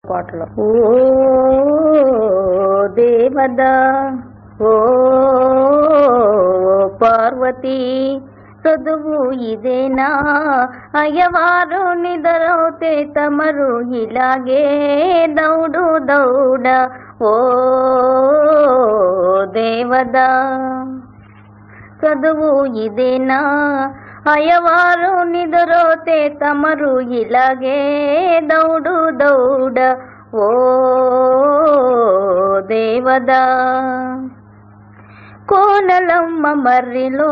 పాటలో. ఓ దేవదా ఓ పార్వతి చదువు ఇదేనా అయ్యవారు నిద్రవుతే తమరు ఇలాగే దౌడు దౌడ ఓ దేవదా చదువు ఇదేనా అయ్యవారు నిద్రవుతే తమరు ఇలాగే దౌడు దౌడ ఓ దేవదా కోనలమ్మ మర్రిలో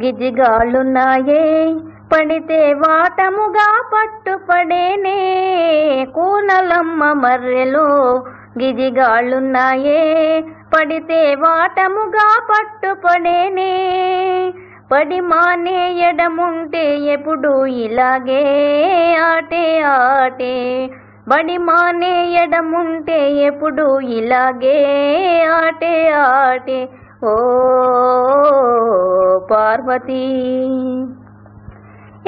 గిజిగాళ్ళున్నాయే పడితే వాటముగా పట్టుపడేనే కోనలమ్మ మర్రెలో గిజిగాళ్ళున్నాయే పడితే వాటముగా పట్టుపడేనే పడి మానే ఎడముంటే ఎప్పుడు ఇలాగే ఆటే ఆటే బడి మానే ఎడముంటే ఎప్పుడు ఇలాగే ఆటే ఆటే ఓ పార్వతి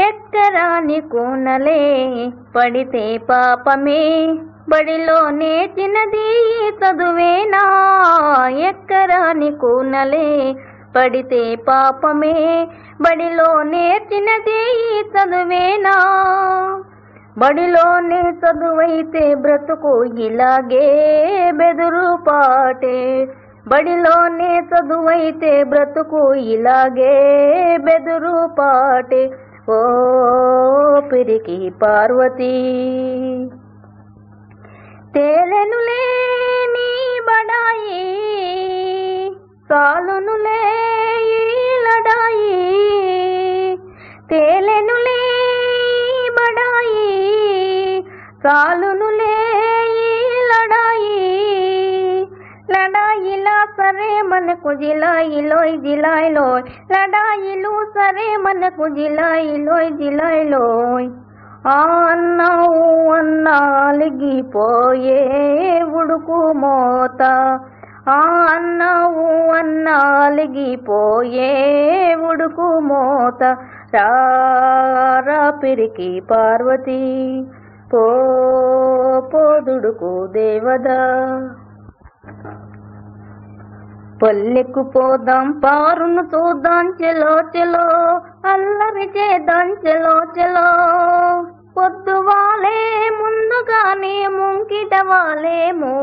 ఎక్కరాని కోనలే పడితే పాపమే బడిలో నేర్చినది చదువేనా ఎక్కరాని కోనలే పడితే పాపమే బడిలో నేర్చినది చదువేనా బడిలోనే చదువైతే బ్రతుకు ఇలాగే బెదురు పాటే బడిలోనే చదువైతే బ్రతుకు ఇలాగే బెదురు పాటే ఓ పిరికి పార్వతి తేలెనులే నీ బడాయి చాలునులే ఈ లడాయి తేలెనులే బడాయి చాలునులే ఈ లడాయి లడాయిలా సరే మనకు జిలాయిలోయ్ జిలాయిలోయ్ లడాయిలు సరే మనకు జిలాయిలోయ్ జిలాయిలోయ్ అన్నావు అన్నాలిగిపోయే ఉడుకు మోత అన్నావు అన్నాలిగిపోయే ఉడుకు మోత రారా పిరికి పార్వతి పోదుడుకు దేవదా పల్లెకు పోదాం పారును చూద్దాం చెలో చెలో అల్లరి చేద్దాం చెలో చెలో పొద్దు వాలే ముందుగానే ముంకిట వాలేమో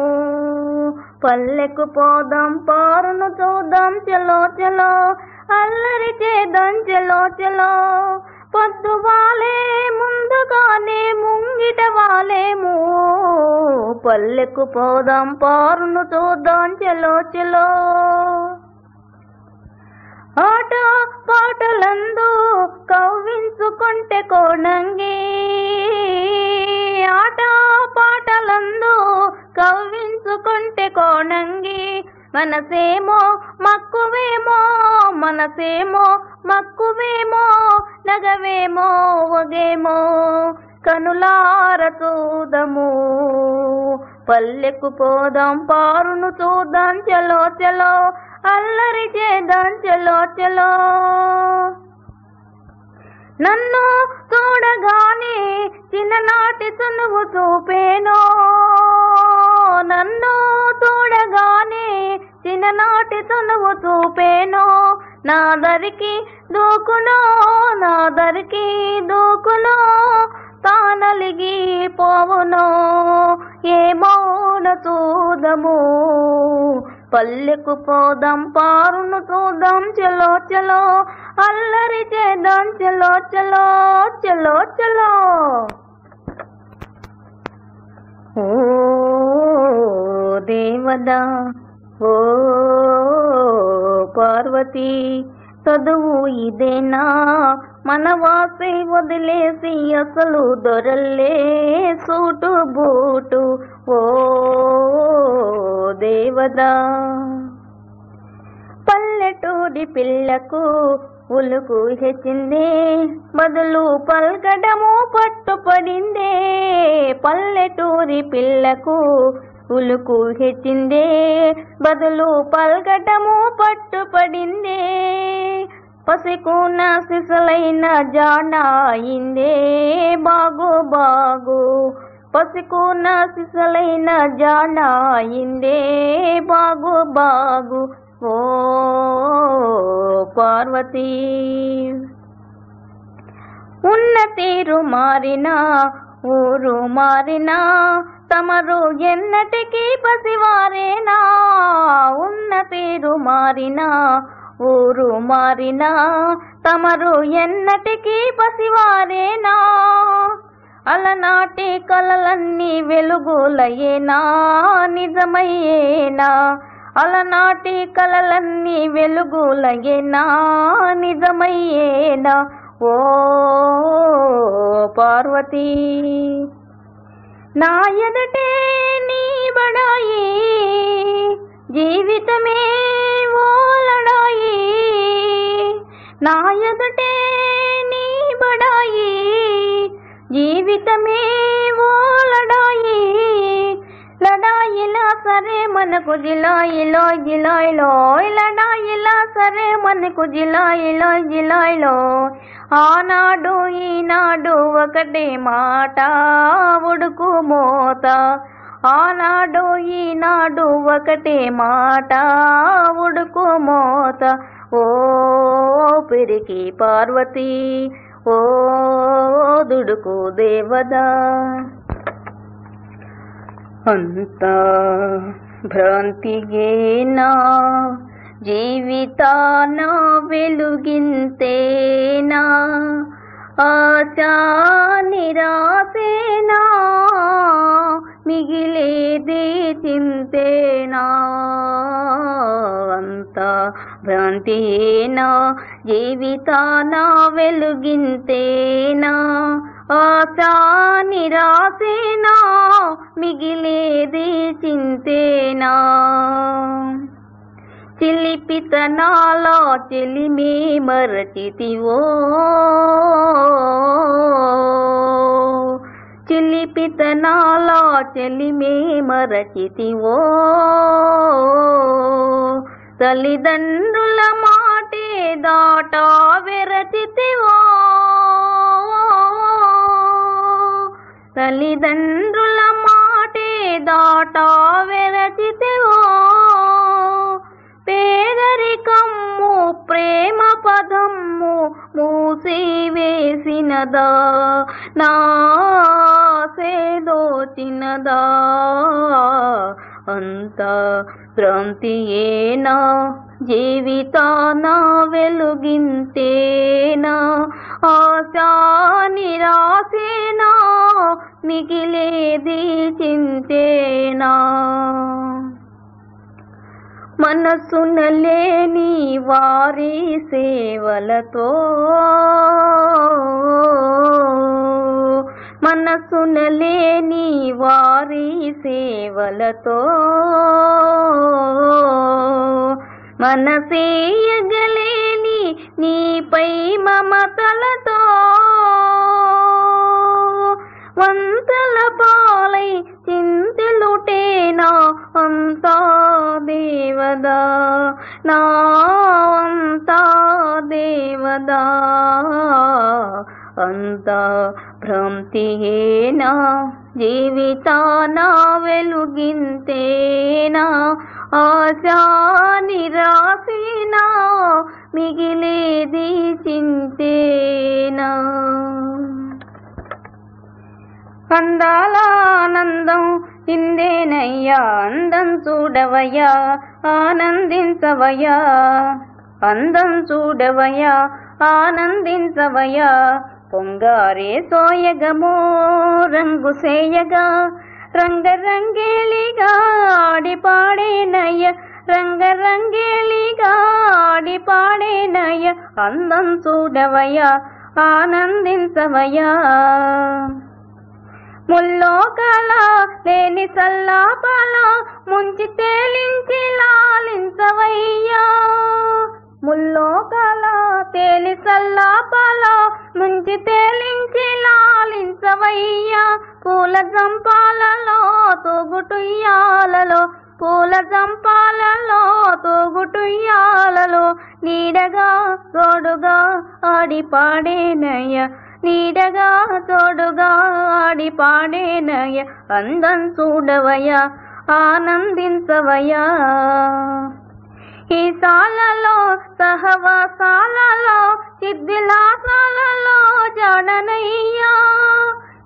పల్లెకు పోదాం పారును చూద్దాం చెలో చెలో అల్లరి చేద్దాం చెలో చెలో పొద్దు వాలే ముందుగానే ముంగిట వాలేమో పల్లెకు పోదాం పారును చూద్దాం చెలో చెలో ఆట పాటలందు కవ్వించుకుంటే కోణంగి ఆట పాటలందు కవ్వించుకుంటే కోణంగి మనసేమో మక్కువేమో మనసేమో మక్కువేమో నగవేమో ఒగేమో కనులార చూదము పల్లెకు పోదాం పారును చూద్దాం చలో చలో అల్లరి చేద్దాం చలో చలో నన్ను చూడగానే చిన్ననాటి చనువు చూపేనో నన్ను చూడగానే చిన్ననాటి చనువు చూపేనో నా దరికి దూకునో నా దరికి దూకునో తానలిగి పోవునో ఏమౌన చూదము పల్లెకు పోదాం పారును చూద్దాం చలో చలో అల్లరి చేద్దాం చలో చలో చలో చలో ఓ దేవదా ఓ పార్వతి చదువు ఇదేనా మన వాసి వదిలేసి అసలు దొరల్లే సూటు బూటు ఓ దేవదా పల్లెటూరి పిల్లకు ఉలుకు హెచ్చిందే బదులు పల్కడము పట్టుపడిందే పల్లెటూరి పిల్లకు ఉలుకు హెచ్చిందే బదులు పల్కటము పట్టుపడిందే పసికూన సిసలైన జాన అయిందే బాగు బాగు పసికున్న సిసలైన జాణ ఇందే బాగు బాగు ఓ పార్వతీ. ఉన్న తీరు మారినా ఊరు మారినా తమరు ఎన్నటికీ పసివారేనా. ఉన్న తీరు మారినా ఊరు మారినా తమరు ఎన్నటికీ పసివారేనా. అలనాటి కలలన్నీ వెలుగులయేనా నిజమయ్యేనా. అలనాటి కలలన్నీ వెలుగులయేనా నిజమయ్యేనా ఓ పార్వతీ. నా ఎదుటే నీ బడాయి జీవితమే ఓ లడాయి. నా ఎదుటే నీ బడాయి జీవితమే ఓ లడాయి. లడాయిలా సరే మనకు జిలాయిలో జిలాయిలో. లడాయిలా సరే మనకు జిలాయిలో జిలాయిలో. ఆనాడు ఈనాడు ఒకటే మాట ఉడుకు మోత. ఆనాడు ఈనాడు ఒకటే మాట ఉడుకు మోత ఓ పిరికి పార్వతీ ఓ దుడుకు దేవదా. అంతా భ్రాంతియేనా జీవితాన వెలుగింతేనా. ఆశా నిరాశేనా మిగిలేది చింతేనా. అంతా భ్రాంతియేనా జీవితాన వెలుగింతేనా. ఆశా నిరాశేనా మిగిలేది చింతేనా. చిలిపితనాలో చెలిమి మరచితివో. చిలిపితనాలో చెలిమి మరచితివో. తల్లిదండ్రుల మాటే దాట వెరచితివో. తల్లిదండ్రుల మాటే దాట వెరచితివో. పేదరికమ్ము ప్రేమ పదమ్ము మూసివేసినదా. నా సేదోచినదా. అంతా భ్రాంతియేనా జీవితాన వెలుగింతేనా. ఆశా నిరాశేనా మిగిలేది చింతేనా. మనసున లేని వారి సేవలతో. మనసున లేని వారి సేవలతో. మనసేయగలేని నీపై మమతలతో. వంతల పాలై చింతలుటేనా అంతా దేవదా. నా అంతా దేవదా. అంతా భ్రాంతియేనా జీవితాన వెలుగింతేనా. ఆశా నిరాశేనా మిగిలేది చింతేనా. అందాల ఆనందం ఇందేనయ్యా. అందం చూడవయ్యా ఆనందించవయ్యా. అందం చూడవయ్యా ఆనందించవయ్యా. పొంగారే సోయగమో రంగు సేయగా. రంగరంగేలిగా ఆడిపాడేనయ్య. రంగరంగేలిగా ఆడిపాడేనయ్య. అందం చూడవయ్యా ఆనందించవయ్యా. ముల్లోకాల లేని సల్లాపాల ముంచి తేలించి లాలించవయ్యా. ముల్లోకాల తేలి సల్లాపాల ముంచి తేలించి లాలించవయ్యా. పూల జంపాలలో తూగుటుయ్యాలలో. పూల జంపాలలో తూగుటుయ్యాలలో. నీడగా తోడుగా ఆడిపాడేనయ్య. నీడగా తోడుగా ఆడి ఆడి పాడేనయ అందం చూడవయ్యా ఆనందించవయ్యా. ఈ సాలలో సహవాసాలలో సిద్ధిలాసాలలో జాడనయ్యా.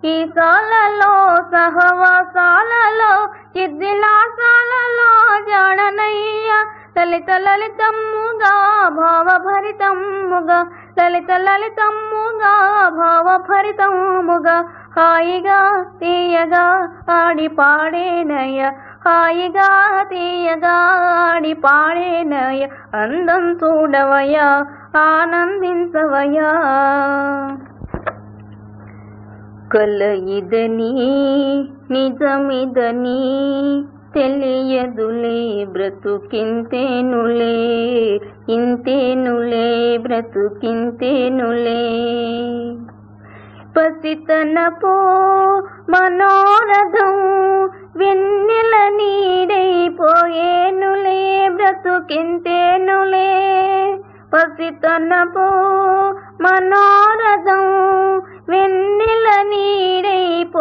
ఈ సాలలో సహవాసాలలో సిద్ధిలాసాలలో జాడనయ్యా. లలిత లలితమ్ముగా భావభరితమ్ముగా లలిత లలితమ్ముగా భావభరితమ్ముగా హాయిగా తీయగా ఆడి పాడేనయ హాయిగా తీయగా ఆడి పాడేనయ అందం చూడవయ్యా ఆనందించవయ్యా. కల ఇదని నిజమిదని తెలియదులే బ్రతుకింతేనులే ఇంతేనులే బ్రతుకింతేనులే. పసితనపు మనోరథం వెన్నెల నీడైపోయేనులే బ్రతుకింతేనులే. పసితనపు మనోరథం వెన్నెల నీడైపోయేనులే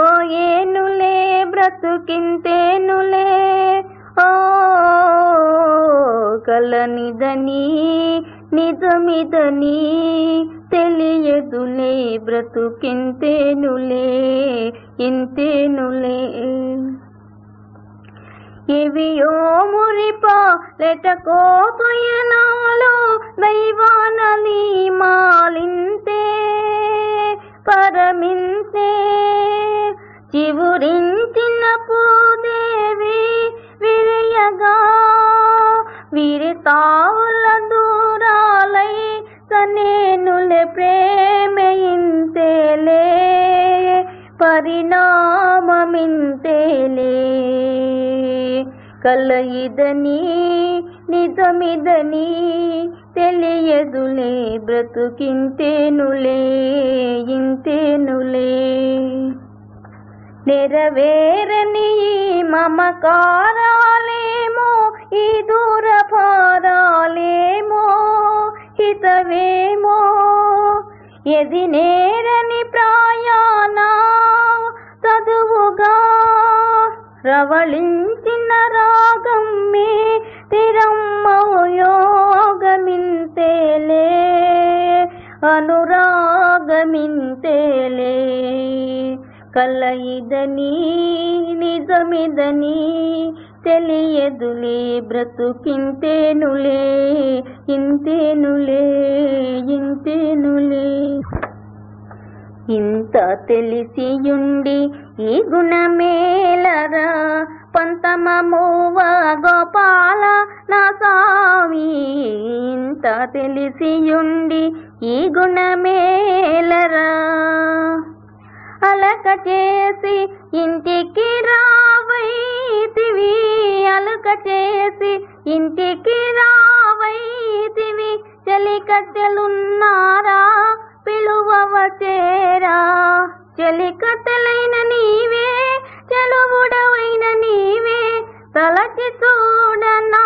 బ్రతుకింతేనులే. ఓ కలనిదని నిజమిదని తెలియదులే బ్రతుకింతేనులే ఇంతేనులే. ఇవియో మురిపా లెటకో పయనాలో దైవానని మాలింతే పరమింతే. చివురించిన పూదేవి విరియగా విరితావుల దూరాలై తనేనులే ప్రేమయింతేలే పరిణామమింతేలే. కల ఇదని నిజమిదని తెలియదులే బ్రతుకింతేనులే ఇంతేనులే. నెరవేరని మమకారాలేమో ఈ దూర భారాలేమో హితవేమో. ఎది నేరని ప్రాయాణ చదువుగా రవళించిన రాగం మే తిరమ్మౌ యోగమింతేలే అనురాగమింతేలే. కల ఇదని నిజమిదని తెలియదులే బ్రతుకింతేనులే ఇంతేనులే ఇంతేనులే. ఇంత తెలిసియుండి ఈ గుణమేలరా పంతమమువ గోపాల నా స్వామి. ఇంత తెలిసియుండి ఈ గుణమేలరా అలక చేసి ఇంటికి రావైతివి అలక చేసి ఇంటికి రావైతివి. చెలికత్తెలున్నారా పిలువవచేరా చెలికత్తెలైన నీవే చెలువుడవైన నీవే. తలచి చూడ నా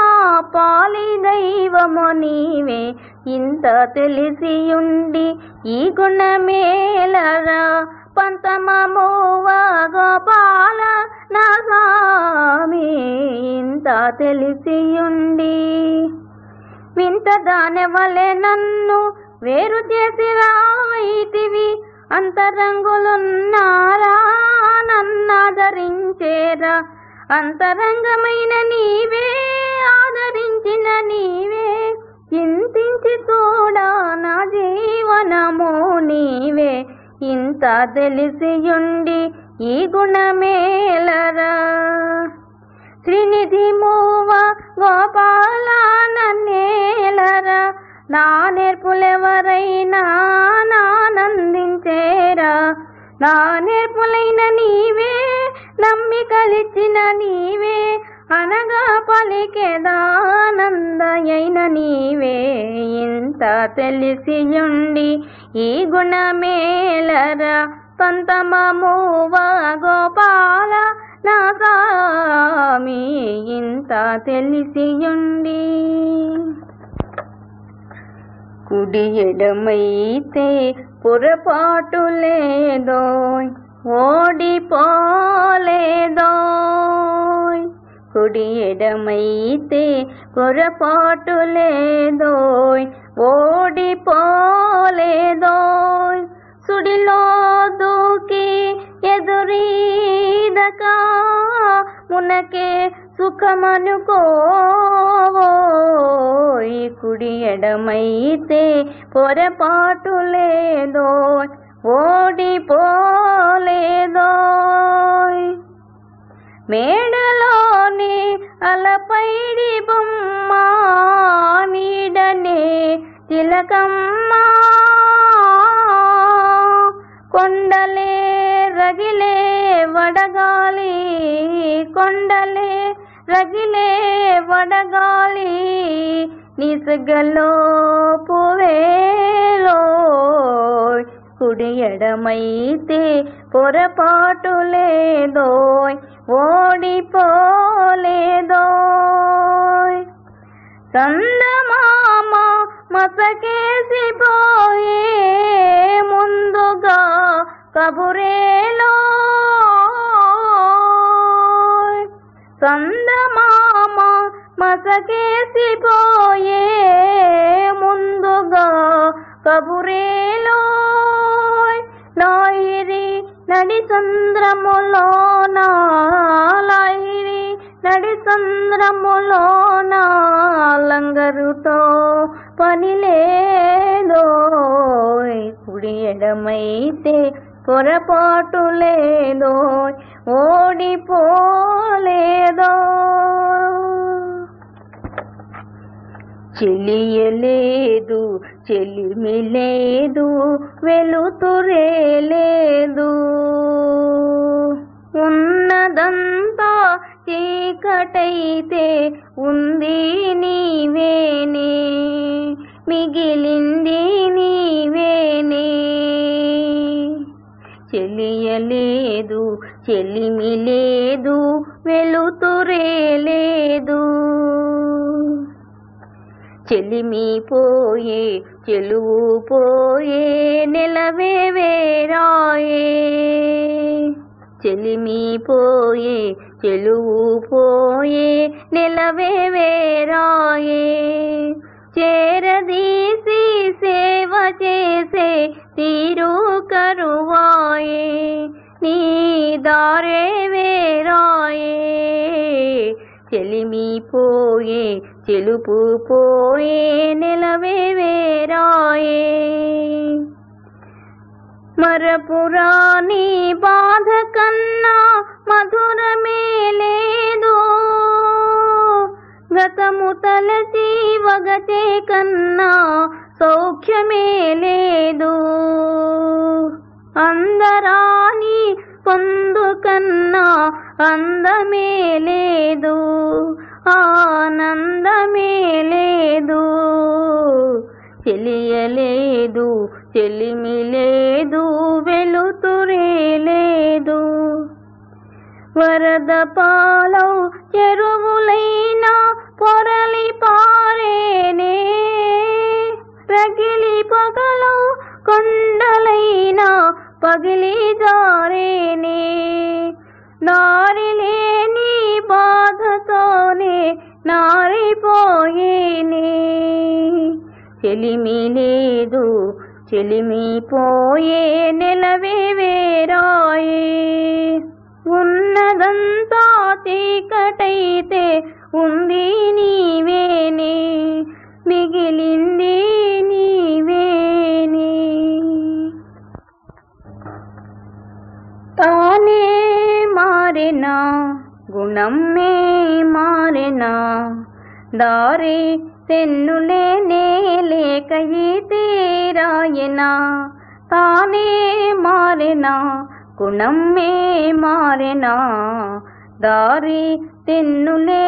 పాలి దైవము నీవే. ఇంత తెలిసియుండి ఈ గుణమేలరా పంతమమువ గోపాల నా స్వామి. ఇంత తెలిసియుండి వింత దానెవలే నన్ను వేరు చేసి రావైతివి. అంతరంగులున్నారా నన్నాదరించేరా అంతరంగమైన నీవే ఆదరించిన నీవే. చింతించి చూడా నా జీవనము నీవే. ఇంత తెలిసియుండి ఈ గుణమేలరా శ్రీనిధి మూవ గోపాల నన్నేలరా. నా నేర్పులెవరైనా నానందించేరా నా నేర్పులైన నీవే నమ్మికలిచ్చిన నీవే. అనగా పలికేదానందయైన నీవే. ఇంత తెలిసియుండి ఈ గుణమేలరా పంతమమువ గోపాల నా స్వామి. ఇంత తెలిసియుండి కుడి ఎడమైతే పొరపాటు లేదోయ్ ఓడిపోలేదోయ్. కుడి ఎడమైతే పొరపాటు లేదోయ్, ఓడిపోలేదోయ్. సుడిలో దూకి ఎదురీదక మునకే సుఖమనుకోవోయ్. కుడి ఎడమైతే పొరపాటు లేదోయ్, ఓడిపోలేదోయ్. మేడలోని అలపైడి బొమ్మ నీడనే తిలకమ్మ, కొండలే రగిలే వడగాలి, కొండలే రగిలే వడగాలి, నిసగలో పువేలోయ్. కుడి ఎడమైతే పొరపాటు లేదోయ్, ఓడిపోలేదోయ్. చందమామ మసకేసిపోయే ముందుగా కబురేలోయ్. చందమామ మసకేసిపోయే ముందుగా కబురేలోయ్. లాయిరి నడి చంద్రములోన, లాయిరి నడి చంద్రములోన లంగరుతో పనిలేదోయ్. కుడి ఎడమైతే పొరపాటు లేదోయ్, ఓడిపోలేదోయ్. చెలియలేదు చెలిమి లేదు, వెలుతురే లేదు, ఉన్నదంతా చీకటైతే ఉంది నీవేనే, మిగిలింది నీవేనే. చెలియలేదు చెలిమి లేదు, వెలుతురే లేదు, చెలిమి పోయే చెలువు పోయే నెలవే వేరాయే. చెలిమి పోయే చెలువు పోయే నెలవే వేరాయే. చేరదీసి సేవ చేసే తీరు కరువాయే, నీ దారే వేరాయే. చెలిమి పోయే చెలుపు పోయే నెలవే వేరాయే. మరపురాని బాధ కన్నా మధురమే లేదు, గతము తలచి వగచే కన్నా సౌఖ్యమే లేదు. అందరాని పొందు కన్నా అందమే లేదు, ఆనందమే లేదు. చెలియలేదు చెలిమి లేదు, వెలుతురే లేదు. వరద పాలౌ చెరువులైనా పొరలి పారేనే, రగిలి పగలౌ కొండలైనా పగిలి జారేనే. దారి లేని బాధతోనే నారిపోయేనే. చెలిమి లేదు చెలిమి పోయే నెలవే వేరాయే. ఉన్నదంతా చీకటైతే ఉంది నీవేనే, మిగిలింది నీవేనే. తానే మారెనా గుణమ్మే మారెనా, దారి తెన్నులే లేక ఈ తీరాయనా. తానే మారెనా గుణమ్మే మారెనా, దారి తెన్నులే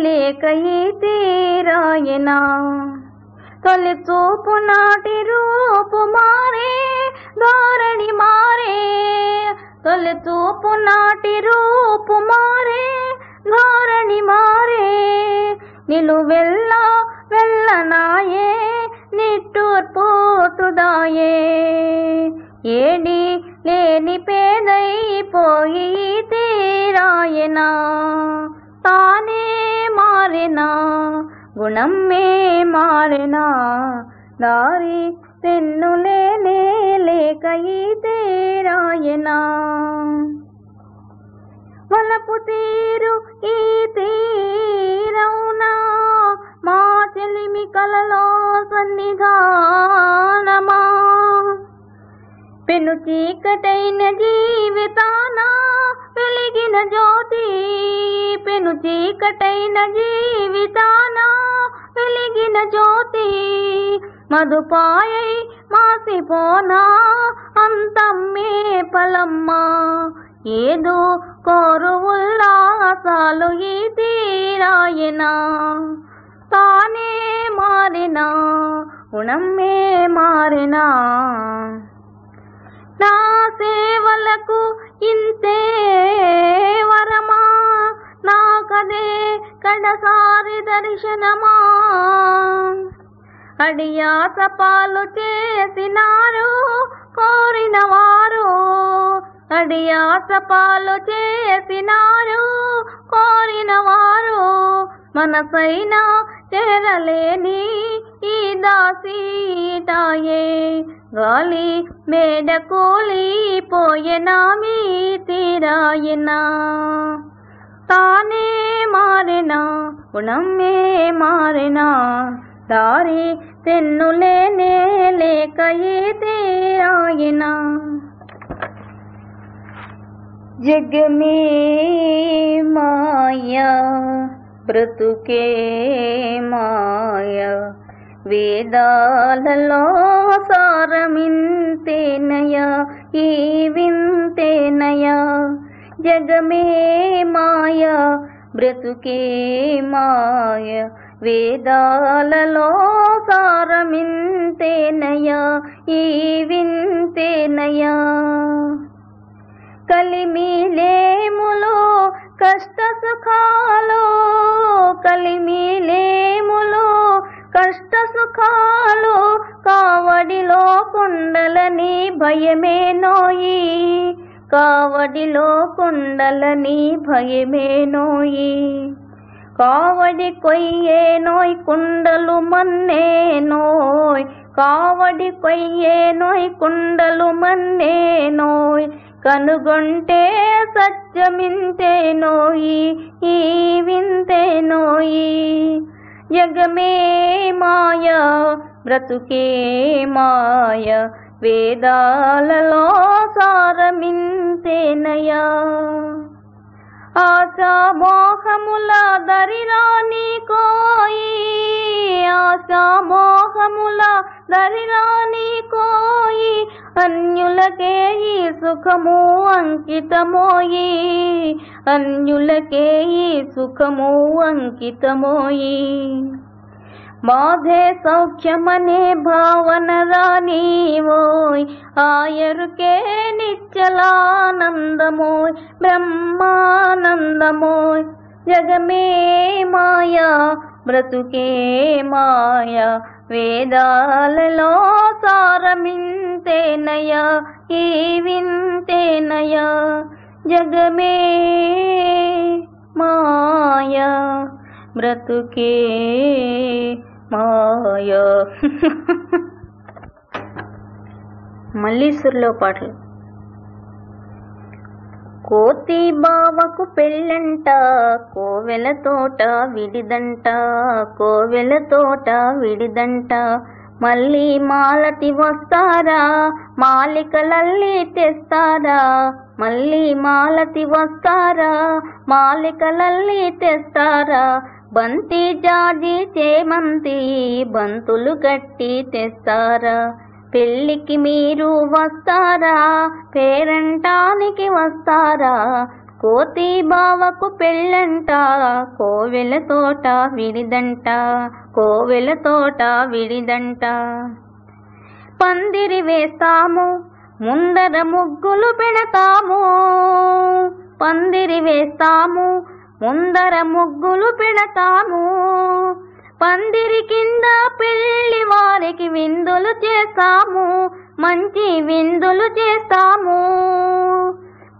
లేక ఈ తీరాయనా. తొలి చూపు నాటి రూపు మారే, ధోరణి మారే. తొలి చూపు నాటి రూపు మారే, ధోరణి మారే. నిలువెల్ల వెళ్ళనాయే, నిట్టూర్పు తుదాయే. ఏడి లేని పేదైపోయి తీరాయనా తానే మారెనా గుణమే మారెనా దారి తెన్నులేనే లేక ఈ తీరాయనా వలపు తీరు ఈ తీరవునా మా చెలిమి కలలో సన్నిధానమా పెను చీకటైన జీవితాన వెలిగిన జ్యోతి పెను చీకటైన జీవితాన వెలిగిన జ్యోతి మధుపాయై మాసిపోనా అంతమ్మే పలమ్మా ఏదో కోరు ఉల్లాసాలు ఈ తీరాయనా తానే మారినా గుణమే మారినా నా సేవలకు ఇంతే వరమా నాకదే కడసారి దర్శనమా అడియాస పాలు చేసినారు కోరిన వారు అడియాస పాలు చేసినారు కోరిన వారు మనసైనా చేరలేని ఈ దాసీటాయే గాలి మేడ కూలిపోయేనా మీ తీరాయనా తానే మారినా గుణమే మారినా దారి తెన్నులేనే లేక ఈ తీరాయనా जग में माया ब्रतुके माया వేదాలలో సారమింతేనయా ఈ వింతేనయా జగమే మాయా బ్రతుకే మాయ వేదాలలో సారమింతేనయా ఈ వింతేనయా కలిమిలేములో కష్ట సుఖాలు కలిమిలేములో కష్ట సుఖాలు కావడిలో కుండలని భయమే నోయి కావడిలో కుండలని భయమే నోయి కావడి కొయ్యే నోయ్ కుండలు మన్నే నోయ్ కావడి కొయ్యే నోయ్ కుండలు మన్నే నోయ్ కనుగొంటే సత్యమింతే నోయి ఈ వింతే నోయి జగమే మాయా బ్రతుకే మాయ వేదాలలో సారమింతేనయా ఆశా మోహముల దరిరాని కోయి ఆశా మోహముల దరిరాని కోయి అన్యులకే ఈ సుఖము అంకితమోయి అన్యులకే ఈ సుఖము అంకితమోయి బాధే సౌఖ్యమనే భావన రానివోయ్ ఆయరుకే నిశ్చలానందమోయ్ బ్రహ్మానందమోయ్ జగమే మాయా బ్రతుకే మాయా వేదాలలో సారమింతేనయా ఈ వింతేనయా జగమే మాయా బ్రతుకే మాయా. మల్లీశ్వరిలో పాటలు. కోతి బావకు పెళ్ళంట కోవెల తోట విడిదంట కోవెల తోట విడిదంట మళ్ళీ మాలతి వస్తారా మాలికలల్లి తెస్తారా మళ్ళీ మాలతి వస్తారా మాలికలల్లి తెస్తారా బంతి జాజి చేమంతి బంతులు కట్టి తెస్తారా పెళ్ళికి మీరు వస్తారా పేరంటానికి వస్తారా కోతి బావకు పెళ్ళంట కోవెల తోట విడిదంట కోవెల తోట విడిదంట పందిరి వేస్తాము ముందర ముగ్గులు పెడతాము పందిరి వేస్తాము ముందర ముగ్గులు పెడతాము పందిరి కింద పెళ్లి వారికి విందులు చేస్తాము మంచి విందులు చేస్తాము.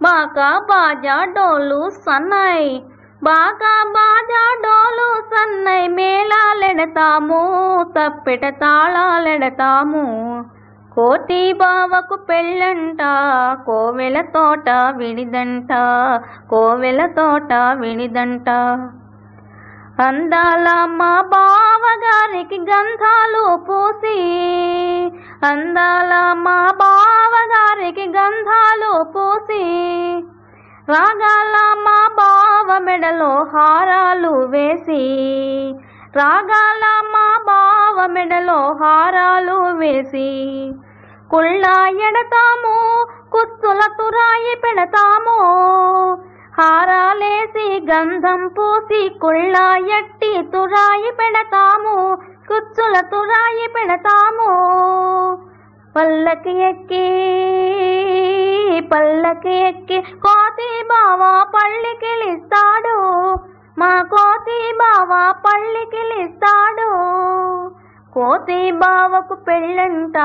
బాకా బాజా డోలు సన్నాయి, బాకా బాజా డోలు సన్నాయి మేళాలెడతాము, తప్పెట తాళాలెడతాము. కోతి బావకు పెళ్ళంట, కోవెల తోట విడిదంట, కోవెల తోట విడిదంట. అందాల మా బావగారికి గంధాలు పూసి, అందాల మా బావగారికి గంధాలు పూసి, రాగాల మా బావ మెడలో హారాలు వేసి, రాగాల మా బావ మెడలో హారాలు వేసి. కుళ్ళ ఎడతాము, కుత్తుల తురాయి పెడతాము, హారాలేసి గంధం పూసి కుళ్ళ ఎట్టి తురాయి పెడతాము, కుచ్చుల తురాయి పెడతాము. పల్లకి ఎక్కి పల్లకి ఎక్కి కోతి బావ పళ్ళికిలిస్తాడు, మా కోతి బావ పళ్ళికిలిస్తాడు. కోతి బావకు పెళ్ళంట,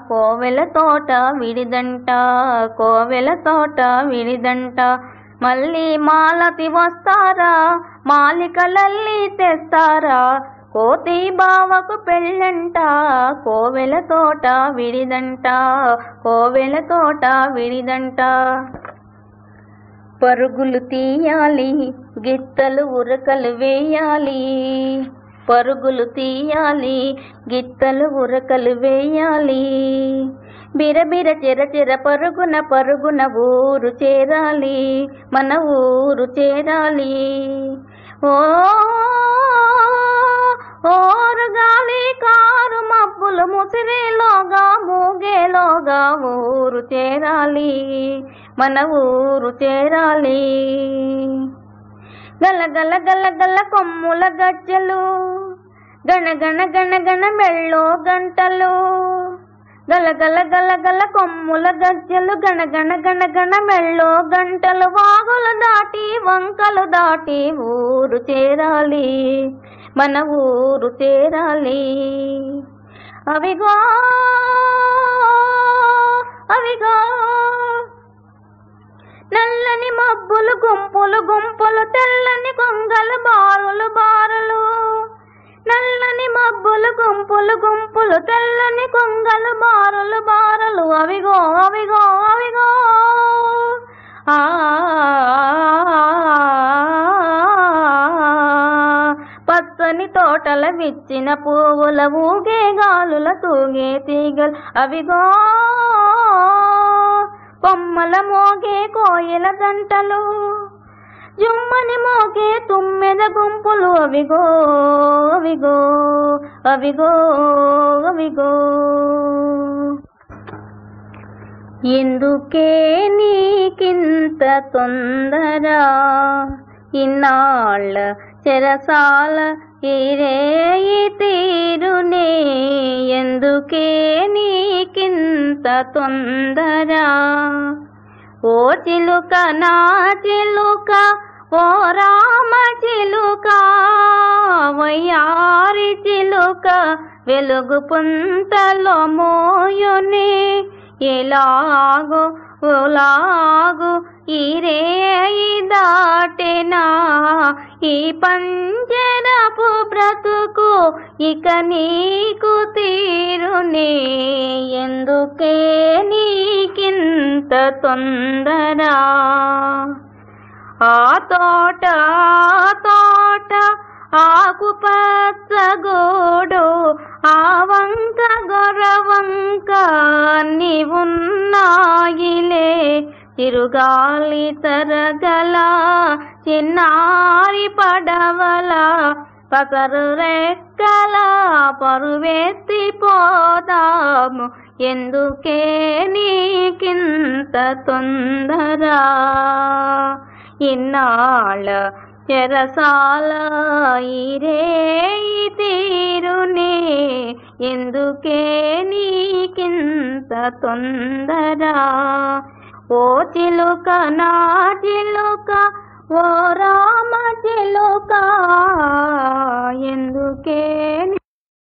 కోవెల తోట విడిదంట, కోవెల తోట విడిదంట. మళ్ళీ మాలతి వస్తారా, మాలికలల్లి తెస్తారా, కోతి బావకు పెళ్ళంట, కోవెల తోట విడిదంట, కోవెల తోట విడిదంట. పరుగులు తీయాలి, గిత్తలు ఉరకలు వేయాలి, పరుగులు తీయాలి, గిత్తలు ఉరకలు వేయాలి. బిరబిర చెరచెర పరుగున పరుగున ఊరు చేరాలి, మన ఊరు చేరాలి. ఓరు గాలి కారు మబ్బులు ముసిరిలోగా మూగేలోగా ఊరు చేరాలి, మన ఊరు చేరాలి. గల గల గల గల కొమ్ముల గజ్జలు, గణ గణ గణ గణ మెళ్ళో గంటలు, గల గల గల గల కొమ్ముల గజ్జలు, గణ గణ గణ గణ మెళ్ళో గంటలు. వాగులు దాటి వంకలు దాటి ఊరు చేరాలి, మన ఊరు చేరాలి. అవిగో అవిగో నల్లని మబ్బులు గుంపులు గుంపులు, తెల్లని కొంగలు బారులు బారులు, నల్లని మబ్బులు గుంపులు గుంపులు, తెల్లని కొంగలు బారులు బారులు. అవిగో అవిగో అవిగో పచ్చని తోటల విచ్చిన పువ్వుల ఊగే గాలుల తూగే తీగలు. అవిగో కొమ్మల మోగే కోయిల గంటలు, జుమ్మని మోగే తుమ్మెద గుంపులు. అవిగో అవిగో అవిగో అవిగో. ఎందుకే నీకింత తొందర, ఇన్నాళ్ళ చెరసాల ఇరేయి తీరునే, ఎందుకే నీకింత తొందర. ఓ చిలుక నా చిలుక, ఓ రామ చిలుక, వయ్యారి చిలుక వెలుగు పుంతలో మోయునే. ఎలాగో ఓలాగు ఈ రేయి దాటెనా, ఈ పంజరపు బ్రతుకు ఇక నీకు తీరునే. ఎందుకే నీకింత తొందర. ఆ తోట ఆకుపచ్చగోడు, ఆ వంక గొరవంక అన్ని ఉన్నాయిలే. తిరుగాలి తరగల చిన్నారి పడవల, పసరు రెక్కల పరువెత్తి పోదాము. ఎందుకే నీకింత తొందర. ఇన్నాళ్ళ చెరసాల ఇరేయి తీరునే, ఎందుకే నీకింత తొందర. ఓ చిలుక నా చిలుక, ఓ రామ చిలుక, ఎందుకే